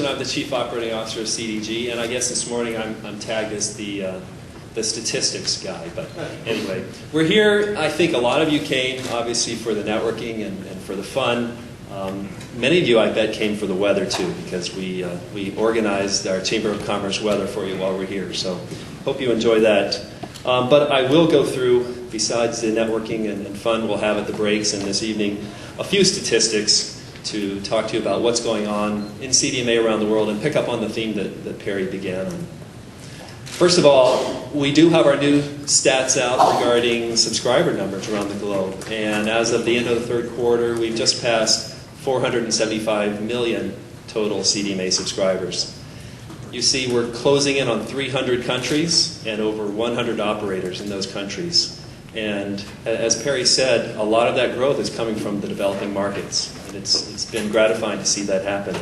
I'm the Chief Operating Officer of CDG, and I guess this morning I'm tagged as the statistics guy. But anyway, we're here. I think a lot of you came, obviously, for the networking and for the fun. Many of you, I bet, came for the weather, too, because we organized our Chamber of Commerce weather for you while we're here. So hope you enjoy that. But I will go through, besides the networking and fun we'll have at the breaks and this evening, a few statistics to talk to you about what's going on in CDMA around the world and pick up on the theme that Perry began on. First of all, we do have our new stats out regarding subscriber numbers around the globe. And as of the end of the third quarter, we've just passed 475 million total CDMA subscribers. You see, we're closing in on 300 countries and over 100 operators in those countries. And as Perry said, a lot of that growth is coming from the developing markets. And it's been gratifying to see that happen.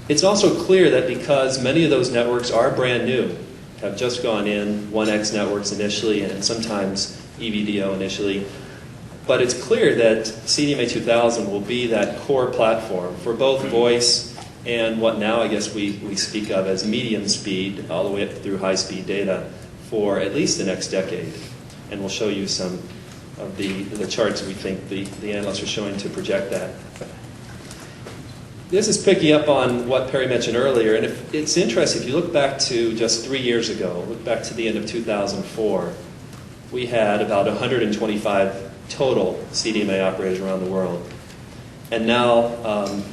It's also clear that because many of those networks are brand new, have just gone in, 1X networks initially, and sometimes EVDO initially, but it's clear that CDMA2000 will be that core platform for both voice and what now I guess we speak of as medium speed, all the way up through high-speed data, for at least the next decade. And we'll show you some of the charts we think the analysts are showing to project that. This is picking up on what Perry mentioned earlier, and it's interesting. If you look back to just 3 years ago, look back to the end of 2004, we had about 125 total CDMA operators around the world. And now,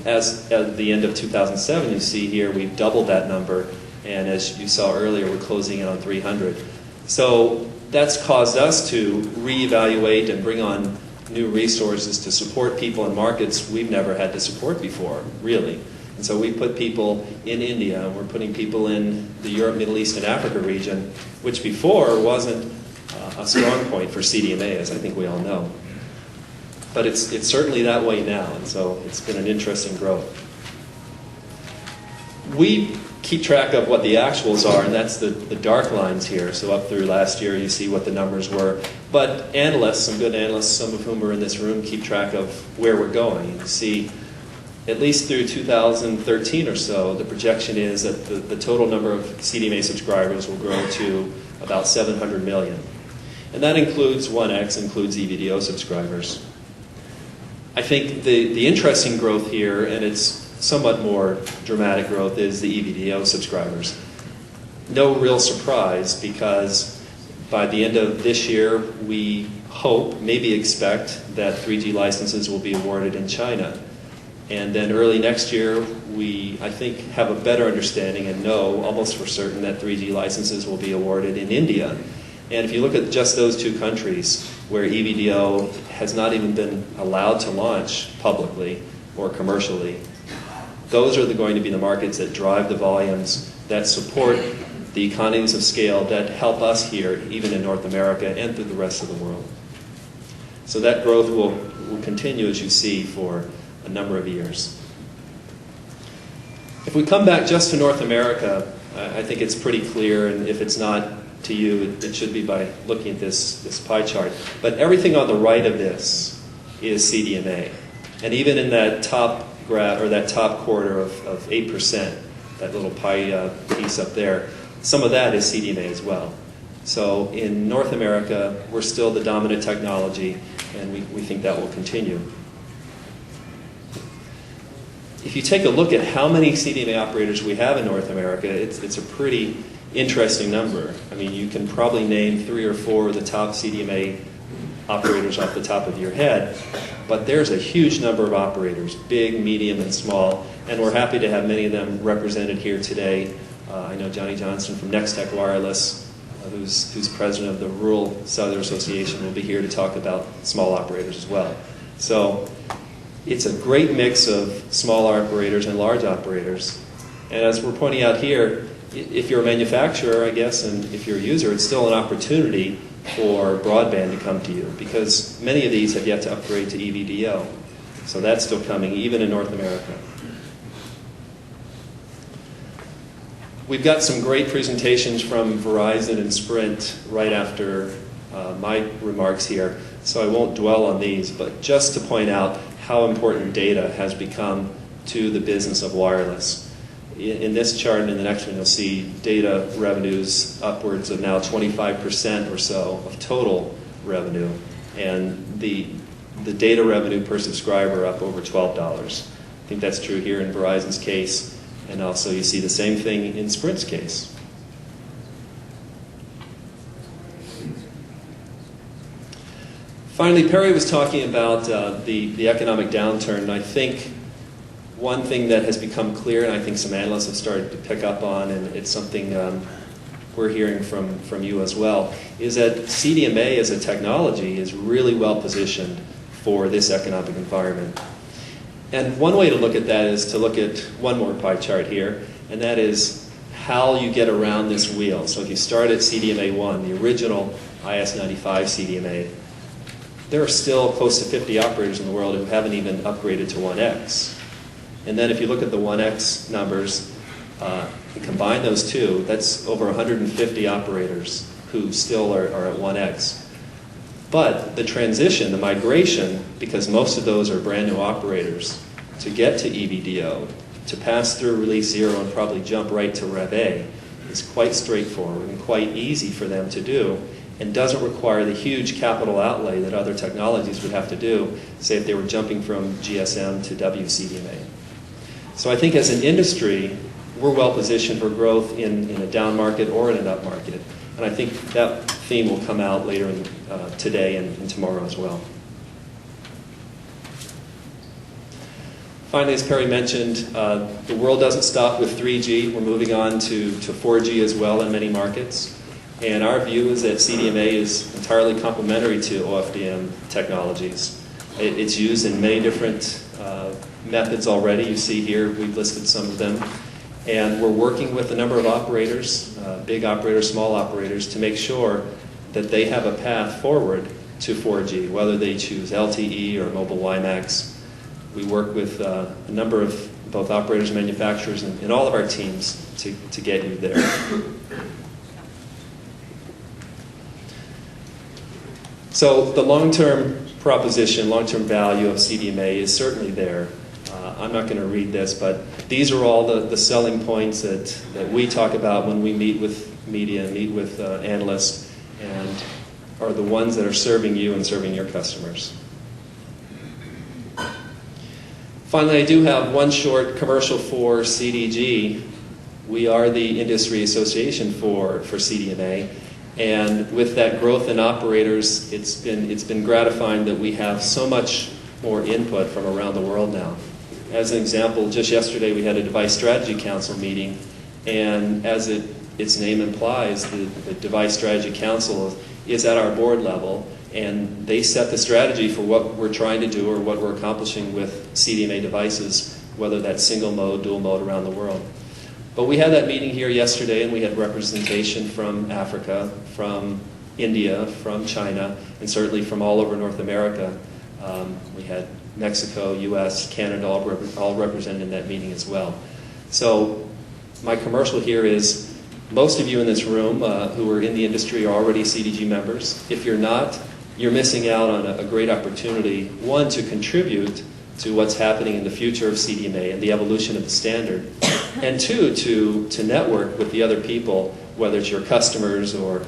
as at the end of 2007, you see here, we've doubled that number, and as you saw earlier, we're closing in on 300. So that's caused us to reevaluate and bring on new resources to support people in markets we've never had to support before, really. And so we put people in India, and we're putting people in the Europe, Middle East, and Africa region, which before wasn't a strong point for CDMA, as I think we all know. But it's certainly that way now, and so it's been an interesting growth. We keep track of what the actuals are, and that's the dark lines here. So up through last year, you see what the numbers were. But analysts, some good analysts, some of whom are in this room, keep track of where we're going. You see, at least through 2013 or so, the projection is that the total number of CDMA subscribers will grow to about 700 million. And that includes 1X, includes EVDO subscribers. I think the interesting growth here, and it's somewhat more dramatic growth, is the EVDO subscribers. No real surprise, because by the end of this year, we hope, maybe expect, that 3G licenses will be awarded in China. And then early next year, we, I think, have a better understanding and know almost for certain that 3G licenses will be awarded in India. And if you look at just those two countries, where EVDO has not even been allowed to launch publicly or commercially, those are going to be the markets that drive the volumes, that support the economies of scale, that help us here, even in North America and through the rest of the world. So that growth will continue, as you see, for a number of years. If we come back just to North America, I think it's pretty clear, and if it's not to you, it should be by looking at this pie chart. But everything on the right of this is CDMA. And even in that top graph, or that top quarter of 8%, that little pie piece up there, some of that is CDMA as well. So in North America, we're still the dominant technology, and we think that will continue. If you take a look at how many CDMA operators we have in North America, it's a pretty interesting number. I mean, you can probably name 3 or 4 of the top CDMA operators off the top of your head, but there's a huge number of operators, big, medium, and small, and we're happy to have many of them represented here today. I know Johnny Johnson from Nextech Wireless, who's president of the Rural Cellular Association, will be here to talk about small operators as well. So it's a great mix of small operators and large operators. And as we're pointing out here, if you're a manufacturer, I guess, and if you're a user, it's still an opportunity for broadband to come to you, because many of these have yet to upgrade to EVDO. So that's still coming, even in North America. We've got some great presentations from Verizon and Sprint right after my remarks here, so I won't dwell on these, but just to point out how important data has become to the business of wireless. in this chart and in the next one, you'll see data revenues upwards of now 25% or so of total revenue, and the data revenue per subscriber up over $12. I think that's true here in Verizon's case, and also you see the same thing in Sprint's case. Finally, Perry was talking about the economic downturn, and I think one thing that has become clear, and I think some analysts have started to pick up on, and it's something we're hearing from you as well, is that CDMA as a technology is really well positioned for this economic environment. And one way to look at that is to look at one more pie chart here, and that is how you get around this wheel. So if you start at CDMA1, the original IS-95 CDMA, there are still close to 50 operators in the world who haven't even upgraded to 1X. And then if you look at the 1X numbers, and combine those two, that's over 150 operators who still are at 1X. But the transition, the migration, because most of those are brand new operators, to get to EVDO, to pass through Release 0 and probably jump right to Rev A, is quite straightforward and quite easy for them to do, and doesn't require the huge capital outlay that other technologies would have to do, say if they were jumping from GSM to WCDMA. So I think as an industry, we're well positioned for growth in a down market or in an up market. And I think that theme will come out later today and tomorrow as well. Finally, as Perry mentioned, the world doesn't stop with 3G. We're moving on to 4G as well in many markets. And our view is that CDMA is entirely complementary to OFDM technologies. It's used in many different methods already. You see here, we've listed some of them. And we're working with a number of operators, big operators, small operators, to make sure that they have a path forward to 4G, whether they choose LTE or mobile WiMAX. We work with a number of both operators and manufacturers and all of our teams to get you there. So the long-term proposition, long-term value of CDMA is certainly there. I'm not going to read this, but these are all the selling points that we talk about when we meet with media and meet with analysts, and are the ones that are serving you and serving your customers. Finally, I do have one short commercial for CDG. We are the industry association for CDMA, and with that growth in operators, it's been gratifying that we have so much more input from around the world now. As an example, just yesterday we had a Device Strategy Council meeting, and as its name implies, the Device Strategy Council is at our board level, and they set the strategy for what we're trying to do or what we're accomplishing with CDMA devices, whether that's single mode, dual mode around the world. But we had that meeting here yesterday, and we had representation from Africa, from India, from China, and certainly from all over North America. We had Mexico, US, Canada, all represented in that meeting as well. So my commercial here is, most of you in this room who are in the industry are already CDG members. If you're not, you're missing out on a great opportunity, one, to contribute to what's happening in the future of CDMA and the evolution of the standard, and two, to network with the other people, whether it's your customers or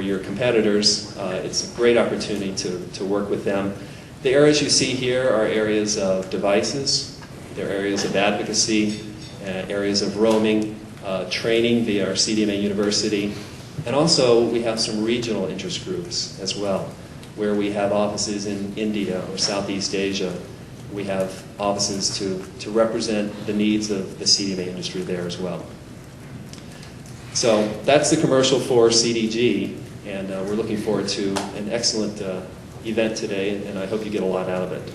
your competitors. It's a great opportunity to work with them. The areas you see here are areas of devices, they're areas of advocacy, areas of roaming, training via our CDMA University, and also we have some regional interest groups as well, where we have offices in India or Southeast Asia. We have offices to represent the needs of the CDMA industry there as well. So that's the commercial for CDG, and we're looking forward to an excellent event today, and I hope you get a lot out of it.